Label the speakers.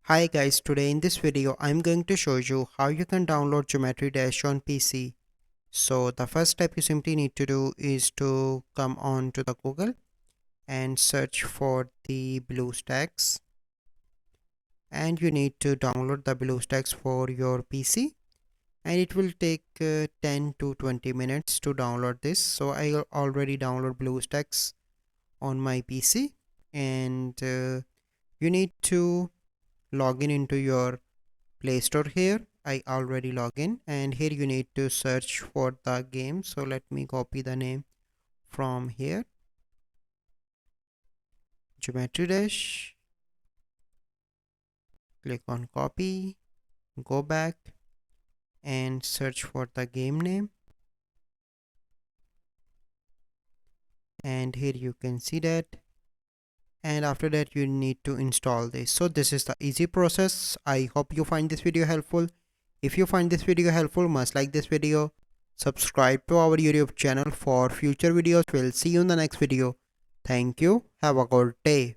Speaker 1: Hi guys, today in this video I'm going to show you how you can download Geometry Dash on PC. So the first step you simply need to do is to come on to the Google and search for the BlueStacks, and you need to download the BlueStacks for your PC, and it will take 10 to 20 minutes to download this. So I already download BlueStacks on my PC, and you need to log in into your Play Store. Here I already log in, and here you need to search for the game. So let me copy the name from here, Geometry Dash. Click on copy, go back and search for the game name, and here you can see that, and after that you need to install this. So this is the easy process. I hope you find this video helpful. If you find this video helpful, must like this video, subscribe to our YouTube channel for future videos. We'll see you in the next video. Thank you. Have a good day.